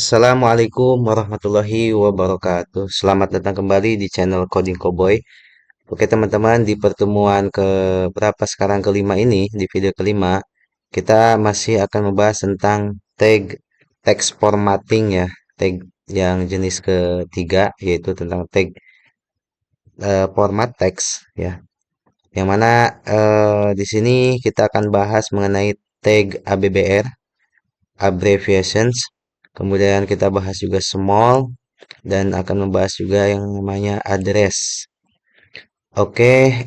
Assalamualaikum warahmatullahi wabarakatuh. Selamat datang kembali di channel Coding Cowboy. Oke teman-teman, di pertemuan ke berapa sekarang kelima ini, di video kelima, kita masih akan membahas tentang tag text formatting ya, tag yang jenis ketiga yaitu tentang tag format teks ya. Yang mana di sini kita akan bahas mengenai tag ABBR, abbreviations. Kemudian kita bahas juga small dan akan membahas juga yang namanya address. Oke,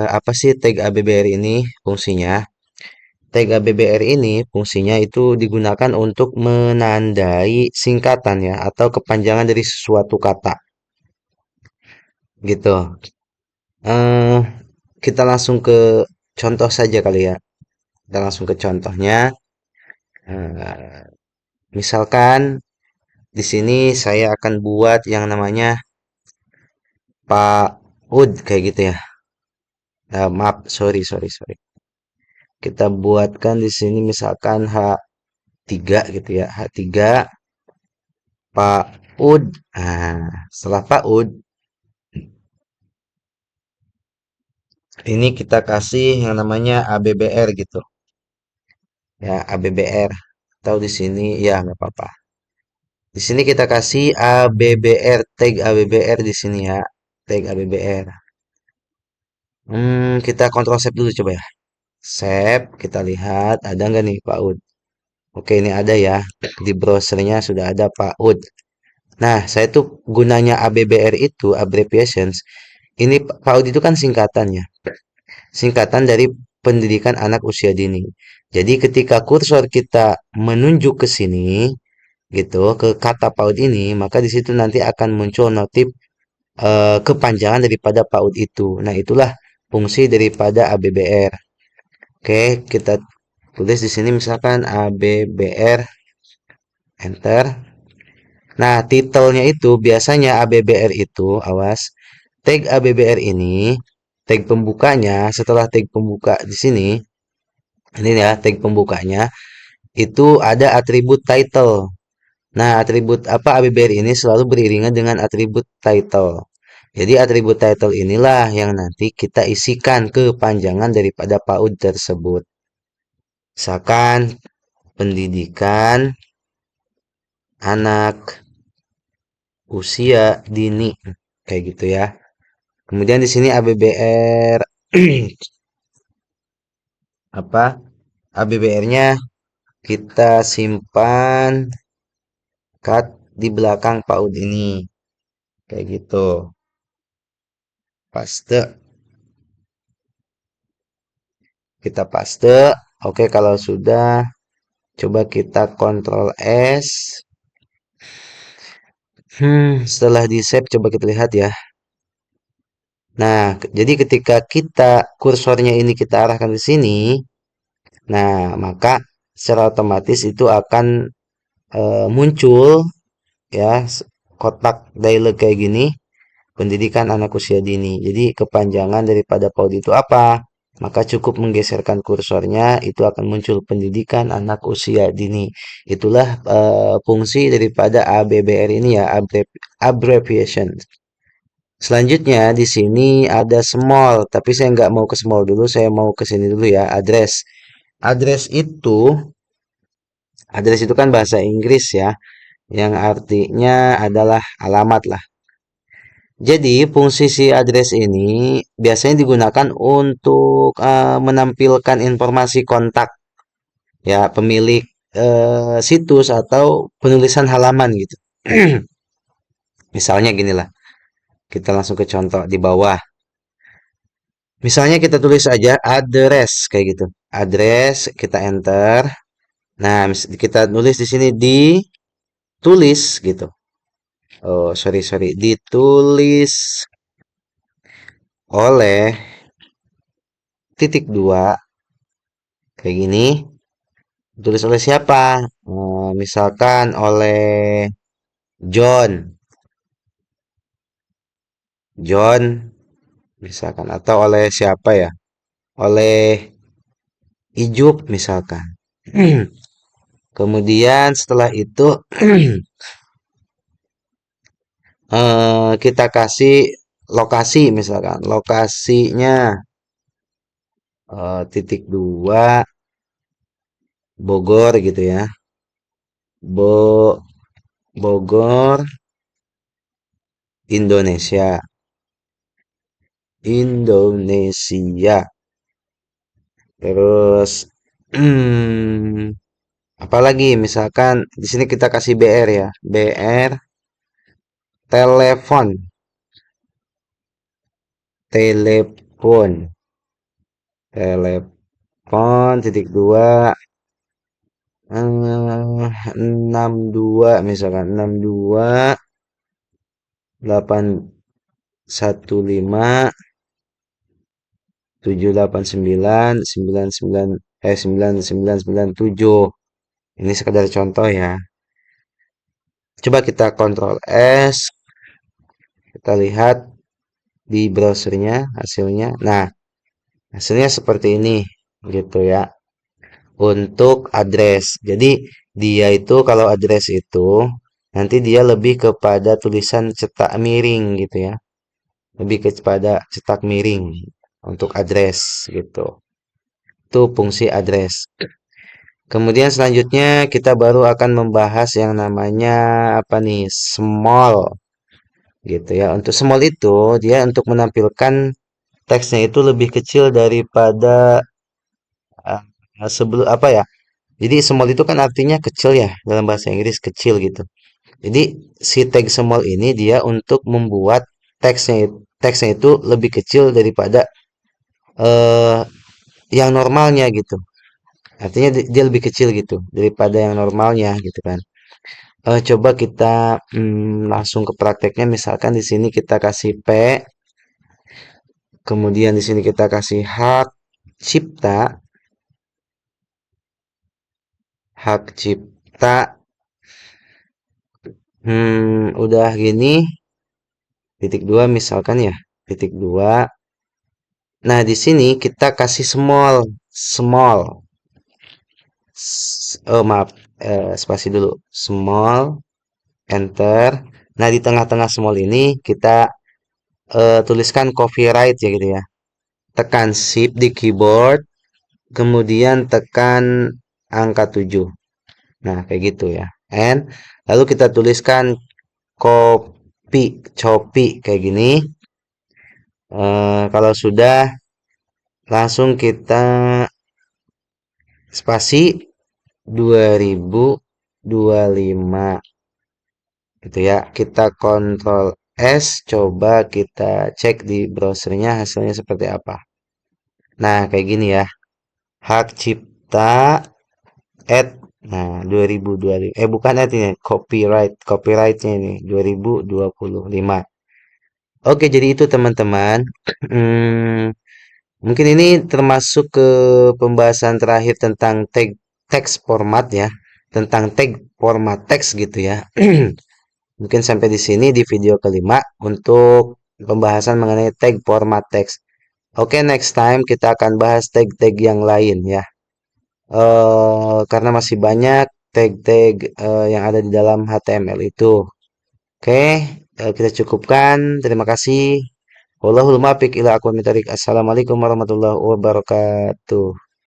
apa sih tag ABBR ini fungsinya? Tag ABBR ini fungsinya itu digunakan untuk menandai singkatan ya atau kepanjangan dari sesuatu kata gitu. Eh, kita langsung ke contoh saja kali ya. Kita langsung ke contohnya. Eh, misalkan di sini saya akan buat yang namanya Pak Ud kayak gitu ya. Maaf, sorry. Kita buatkan di sini misalkan H3 gitu ya. H3 Pak Ud. Nah, setelah Pak Ud, ini kita kasih yang namanya ABBR gitu. Ya, ABBR. Atau di sini ya nggak apa-apa. Di sini kita kasih ABBR, tag ABBR di sini ya. Tag ABBR. Kita kontrol save dulu coba ya. Save, kita lihat ada nggak nih Pak Ud. Oke, ini ada ya. Di browsernya sudah ada Pak Ud. Nah, saya tuh gunanya ABBR itu, abbreviations. Ini PAUD itu kan singkatannya. Singkatan dari pendidikan anak usia dini. Jadi ketika kursor kita menunjuk ke sini, gitu, ke kata PAUD ini, maka di situ nanti akan muncul notif kepanjangan daripada PAUD itu. Nah, itulah fungsi daripada ABBR. Oke, kita tulis di sini misalkan ABBR, enter. Nah, titelnya itu biasanya ABBR itu, awas, tag ABBR ini, tag pembukanya, setelah tag pembuka di sini, ini ya tag pembukanya, itu ada atribut title. Nah, atribut apa ABBR ini selalu beriringan dengan atribut title. Jadi atribut title inilah yang nanti kita isikan kepanjangan daripada PAUD tersebut. Misalkan pendidikan anak usia dini kayak gitu ya. Kemudian di sini ABBR apa? ABBR-nya kita simpan cut di belakang PAUD ini. Kayak gitu. Paste. Kita paste. Oke, kalau sudah coba kita kontrol S. Setelah di save coba kita lihat ya. Nah, jadi ketika kita kursornya ini kita arahkan ke sini, nah, maka secara otomatis itu akan muncul ya kotak dialog kayak gini, pendidikan anak usia dini. Jadi kepanjangan daripada PAUD itu apa? Maka cukup menggeserkan kursornya itu akan muncul pendidikan anak usia dini. Itulah fungsi daripada ABBR ini ya, abbreviation. Selanjutnya di sini ada small, tapi saya nggak mau ke small dulu, saya mau ke sini dulu ya, address. Address itu, address itu kan bahasa Inggris ya, yang artinya adalah alamat lah. Jadi fungsi si address ini biasanya digunakan untuk menampilkan informasi kontak ya pemilik situs atau penulisan halaman gitu. Misalnya gini lah, kita langsung ke contoh di bawah. Misalnya kita tulis aja address kayak gitu. Address kita enter. Nah, kita nulis di sini ditulis gitu. Oh, sorry. Ditulis oleh titik dua kayak gini. Ditulis oleh siapa? Misalkan oleh John. John misalkan atau oleh siapa ya? Oleh Ijup misalkan. Kemudian setelah itu kita kasih lokasi misalkan. Lokasinya titik dua Bogor gitu ya. Bogor, Indonesia. Indonesia. Terus apalagi misalkan di sini kita kasih BR ya. BR telepon. Telepon. Telepon titik dua 62 misalkan 62 819 999 ini sekedar contoh ya. Coba kita kontrol S, kita lihat di browsernya hasilnya. Nah, hasilnya seperti ini gitu ya. Untuk address. Jadi dia itu kalau address itu nanti dia lebih kepada tulisan cetak miring gitu ya. Lebih kepada cetak miring untuk address gitu. Itu fungsi address. Kemudian selanjutnya kita baru akan membahas yang namanya apa nih? Small gitu ya. Untuk small itu dia untuk menampilkan teksnya itu lebih kecil daripada uh, sebelum apa ya? Jadi small itu kan artinya kecil ya dalam bahasa Inggris kecil gitu. Jadi si tag small ini dia untuk membuat teksnya itu lebih kecil daripada eh yang normalnya gitu. Artinya dia lebih kecil gitu daripada yang normalnya gitu kan. Coba kita langsung ke prakteknya. Misalkan di sini kita kasih P, kemudian di sini kita kasih hak cipta, hak cipta. Udah gini, titik dua misalkan ya, titik dua. Nah, di sini kita kasih small, small. Oh maaf, spasi dulu, small, enter. Nah, di tengah-tengah small ini kita tuliskan copyright ya gitu ya. Tekan shift di keyboard, kemudian tekan angka 7. Nah, kayak gitu ya. And lalu kita tuliskan copy kayak gini. Kalau sudah langsung kita spasi 2025 gitu ya. Kita kontrol S, coba kita cek di browsernya hasilnya seperti apa. Nah, kayak gini ya. Hak cipta at nah 2025 bukan at ini copyrightnya ini 2025. Oke, jadi itu teman-teman. Hmm, mungkin ini termasuk ke pembahasan terakhir tentang teks format ya, tentang tag format teks gitu ya. Mungkin sampai di sini di video kelima untuk pembahasan mengenai tag format teks. Oke, next time kita akan bahas tag-tag yang lain ya. Karena masih banyak tag-tag yang ada di dalam HTML itu. Oke, kita cukupkan. Terima kasih. Wallahul muwaffiq ila aqwamit thoriq. Assalamualaikum warahmatullahi wabarakatuh.